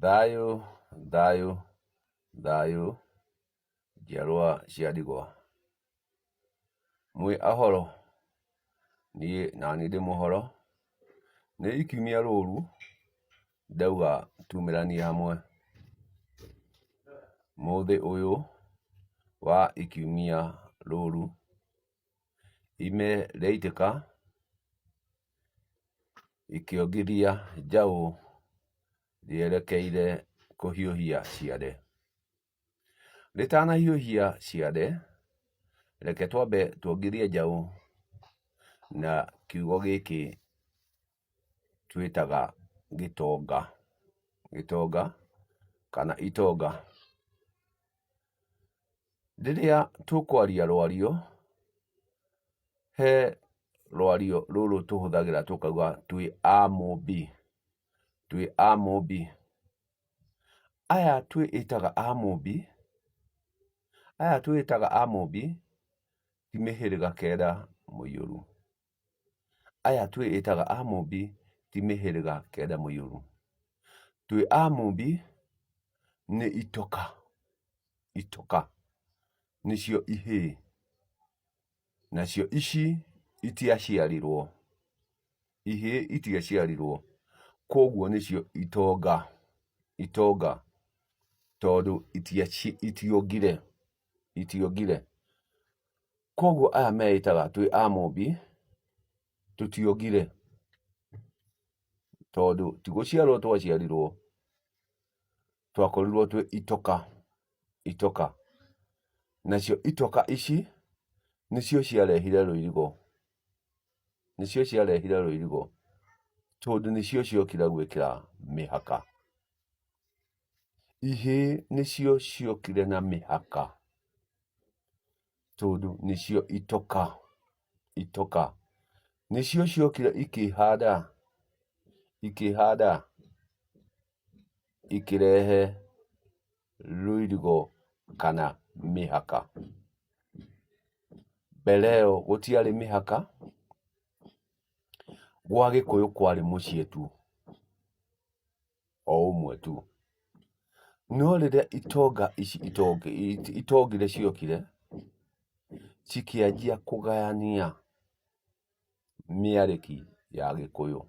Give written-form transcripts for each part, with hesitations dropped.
Thayũ, thayũ, thayũ, njiarwa cia ndigwa. Mwĩ ahoro, niĩ nani ndĩ mũhoro. Nĩ ikiumia rũru ndauga tumĩranie hamwe. Mũthĩ ũyũ wa ikiumia rũru, ime rĩaitĩka ikĩongithia njaũ rĩerekeire kũhiũhia ciande. Rĩtanahiũhia ciande, reke twambe tuongithie njaũ na kiugo gĩkĩ twĩtaga gĩtonga. Gĩtonga kana itonga. Rĩrĩa tũkwaria rwario, he rwario rũrũ tũhũthagĩra tũkauga twĩ a Mũmbi. Twĩ a Mũmbi. Aya twĩĩtaga a Mũmbi, aya twĩĩtaga a Mũmbi ti mĩhĩrĩga kenda mũiyũru. Aya twĩĩtaga a Mũmbi ti mĩhĩrĩga kenda mũiyũru. Twĩ a Mũmbi nĩ itoka. Itoka nĩcio ihĩĩ. Nacio ici itiaciarirwo. Ihĩĩ itiaciarirwo, koguo nĩcio itonga. Itonga tondũ itiongire. Itiongire. Koguo aya meĩtaga twĩ a Mũmbi tũtiongire, tondũ ti gũciarwo twaciarirwo, twakorirwo twĩ itoka. Itoka. Nacio itoka ici nĩcio ciarehire rũirigo. Nĩcio ciarehire rũirigo, tondũ nĩcio ciokire gwĩkĩra mĩhaka. Ihĩĩ nĩcio ciokire na mĩhaka, tondũ nĩcio itoka. Itoka nĩcio ciokire ikĩhanda. Ikĩhanda ikĩrehe rũirigo kana mĩhaka. Mbere ĩyo gũtiarĩ mĩhaka, gwa Gĩkũyũ kwarĩ mũciĩ tu, o ũmwe tu. No rĩrĩa itonga ici itongire ciokire, cikĩanjia kũgayania mĩarĩki ya Gĩkũyũ.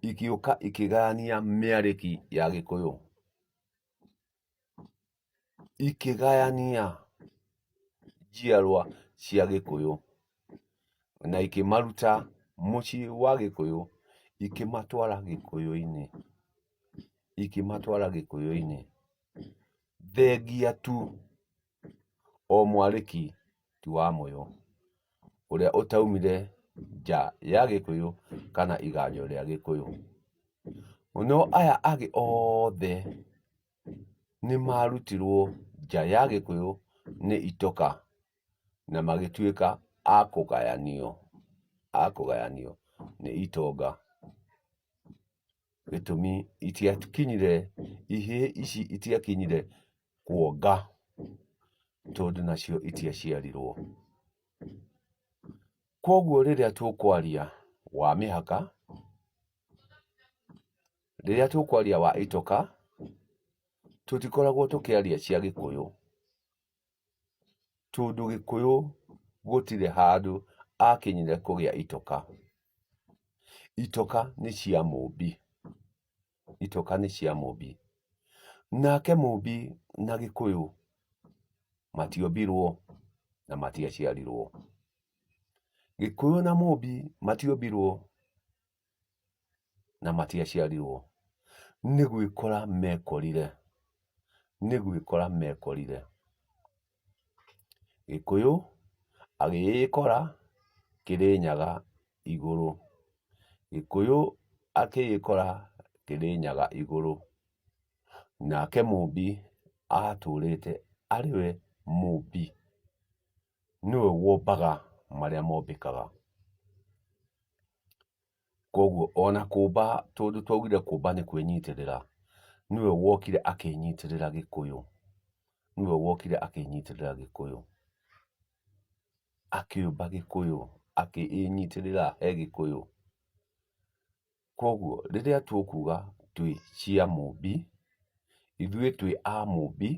Igĩũka ikĩgayania mĩarĩki ya Gĩkũyũ. Ikĩgayania njiarwa cia Gĩkũyũ na ikĩmaruta mũciĩ wa Gĩkũyũ ikĩmatwara Gĩkũyũ-inĩ. Ikĩmatwara Gĩkũyũ-inĩ. Thengia tu o mwarĩki ti wa mũyũ, ũrĩa ũtaumire nja ya Gĩkũyũ kana iganjo rĩa Gĩkũyũ. No aya angĩ othe nĩmarutirwo nja ya Gĩkũyũ nĩ itoka na magĩtuĩka a kũgayanio. A kũgayanio nĩ itonga. Gĩtũmi itiakinyire, ihĩĩ ici itiakinyire kuonga, tondũ nacio itiaciarirwo. Koguo rĩrĩa tũkwaria wa mĩhaka, rĩrĩa tũkwaria wa itoka, tũtikoragwo tũkĩaria cia Gĩkũyũ, tondũ Gĩkũyũ gũtirĩ handũ akinyire kũgĩa itoka. Itoka nĩ cia Mũmbi. Itoka nĩ cia Mũmbi. Nake Mũmbi na Gĩkũyũ matiombirwo na matiaciarirwo. Gĩkũyũ na Mũmbi matiombirwo na matiaciarirwo. Nĩ gwĩkora mekorire. Nĩ gwĩkora mekorire. Gĩkũyũ agĩĩkora Kĩrĩnyaga igũrũ. Gĩkũyũ akĩĩkora Kĩrĩnyaga igũrũ. Nake Mũmbi atũrĩte arĩwe Mũmbi. Nĩwe wombaga marĩa mombĩkaga. Koguo ona kũmba, tondũ twaugire kũmba nĩ kwĩnyitĩrĩra, nĩwe wokire akĩnyitĩrĩra Gĩkũyũ. Nĩwe wokire akĩnyitĩrĩra Gĩkũyũ. Akĩũmba Gĩkũyũ, akĩĩnyitĩrĩra he Gĩkũyũ. Koguo rĩrĩa tũkuga twĩ cia Mũmbi, ithuĩ twĩ a Mũmbi,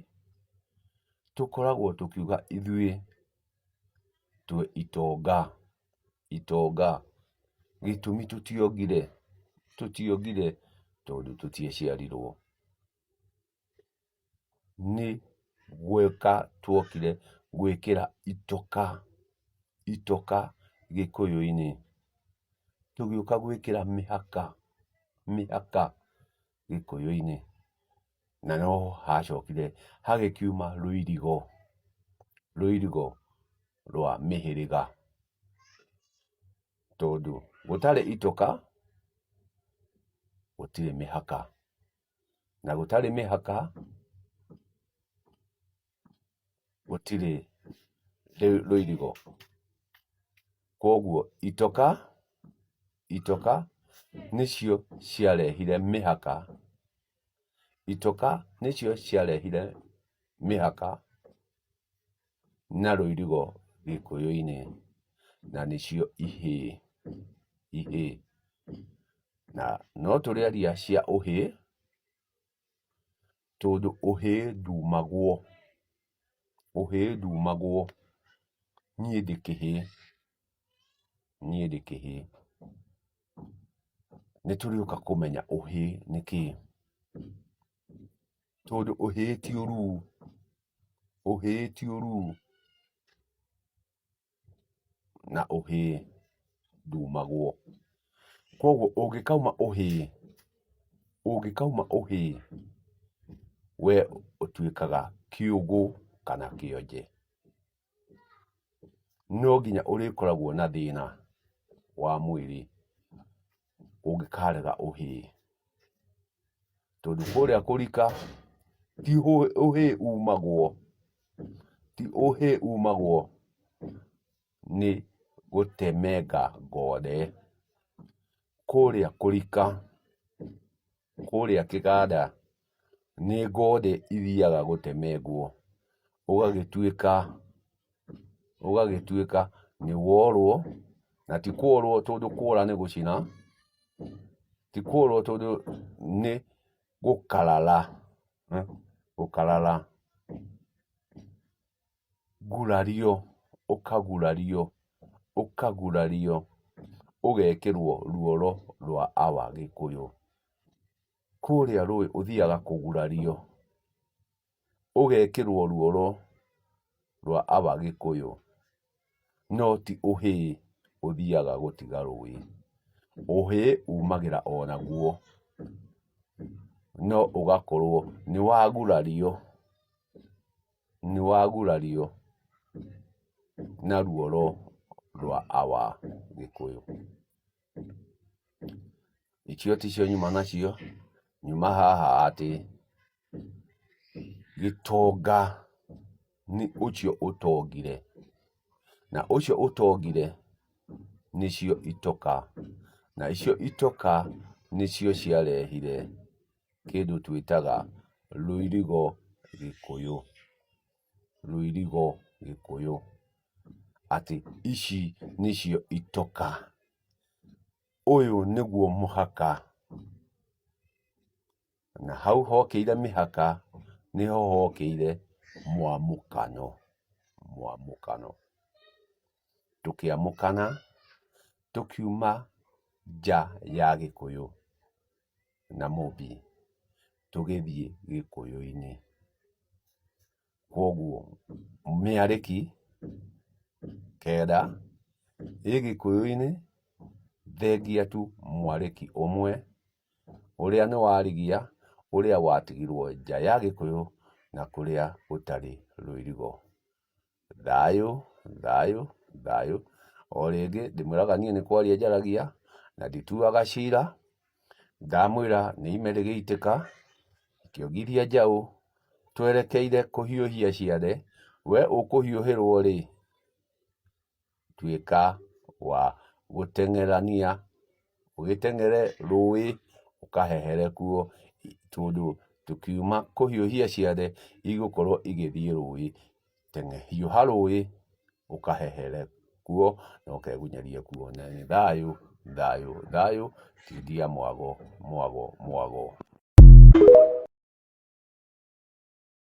tũkoragwo tũkiuga ithuĩ twĩ itonga. Itonga, gĩtũmi tũtiongire tondũ tũtiaciarirwo. Nĩ gwĩka tuokire gwĩkĩra itoka Gĩkũyũ-inĩ. Tũgĩũka gwĩkĩra mĩhaka Gĩkũyũ-inĩ. Na no hacokire hagĩkiuma rũirigo rwa mĩhĩrĩga. Tondũ gũtarĩ itoka, gũtirĩ mĩhaka. Na gũtarĩ mĩhaka, gũtirĩ rũirigo. Koguo itoka nĩcio ciarehire mĩhaka. Itoka nĩcio ciarehire mĩhaka na rũirigo Gĩkũyũ-inĩ, na nĩcio ihĩĩ. Na no tũrĩaria cia ũhĩĩ, tondũ ũhĩĩ ndumagwo. Niĩ ndĩ kĩhĩĩ. Nĩtũrĩũka kũmenya ũhĩĩ nĩ kĩĩ. Tondũ ũhĩĩ ti ũruu. Na ũhĩĩ ndumagwo. Koguo ũngĩkauma ũhĩĩ, we ũtuĩkaga kĩũgũ kana kĩonje. No nginya ũrĩkoragwo na thĩna wa mwĩrĩ ũngĩkarega ũhĩĩ. Tondũ kũrĩa kũrika ti ũhĩĩ umagwo, nĩ gũtemenga ngothe. Kũrĩa kũrika, kũrĩa kĩganda, nĩ ngothe ithiaga gũtemengwo. Ũgagĩtuĩka nĩ worwo, na ti kworwo tondũ kwora nĩ gũcina, ti kworwo tondũ nĩ gũkarara. Gurario, ũkagurario, ũgekĩrwo ruoro rwa awa Gĩkũyũ. Kũrĩa rũĩ ũthiaga kũgurario, ũgekĩrwo ruoro rwa awa Gĩkũyũ. No ti ũhĩĩ ũthiaga gũtiga rũĩ. Ũhĩĩ umagĩra onaguo, no ũgakorwo nĩwagurario na ruoro rwa awa Gĩkũyũ. Icio ticio nyuma nacio. Nyuma haha atĩ gĩtonga nĩ ũcio ũtongire. Na ũcio ũtongire nĩcio itoka. Na icio itoka nĩcio ciarehire kĩndũ twĩtaga rũirigo Gĩkũyũ. Atĩ ici nĩcio itoka. Ũyũ nĩguo mũhaka. Na hau hokeire mĩhaka, nĩho hokeire mwamũkano. Tũkĩamũkana, tũkiuma nja ya Gĩkũyũ na Mũmbi, tũgĩthiĩ Gĩkũyũ-inĩ. Koguo mĩarĩki kenda ĩ Gĩkũyũ-inĩ, thengia tu mwarĩki ũmwe ũrĩa nĩ warigia, ũrĩa watigirwo nja ya Gĩkũyũ na kũrĩa gũtarĩ rũirigo. Thayũ. O rĩngĩ ndĩmwĩraga niĩ nĩ kwaria njaragia na ndituaga cira. Ndamwĩra nĩ ime rĩgĩitĩka, kĩongithia njaũ, twerekeire kũhiũhia ciande. We ũkũhiũhĩrwo rĩ, tuĩka wa gũteng'erania, ũgĩteng'ere rũĩ ũkahehere kuo, tondũ tũkiuma kũhiũhia ciande igũkorwo igĩthiĩ rũĩ. Hiũha rũĩ ũkahehere kuo na ũkegunyerie kuo. Na nĩ thayũ. thayũ thayũ, tindia mwago mwago mwago.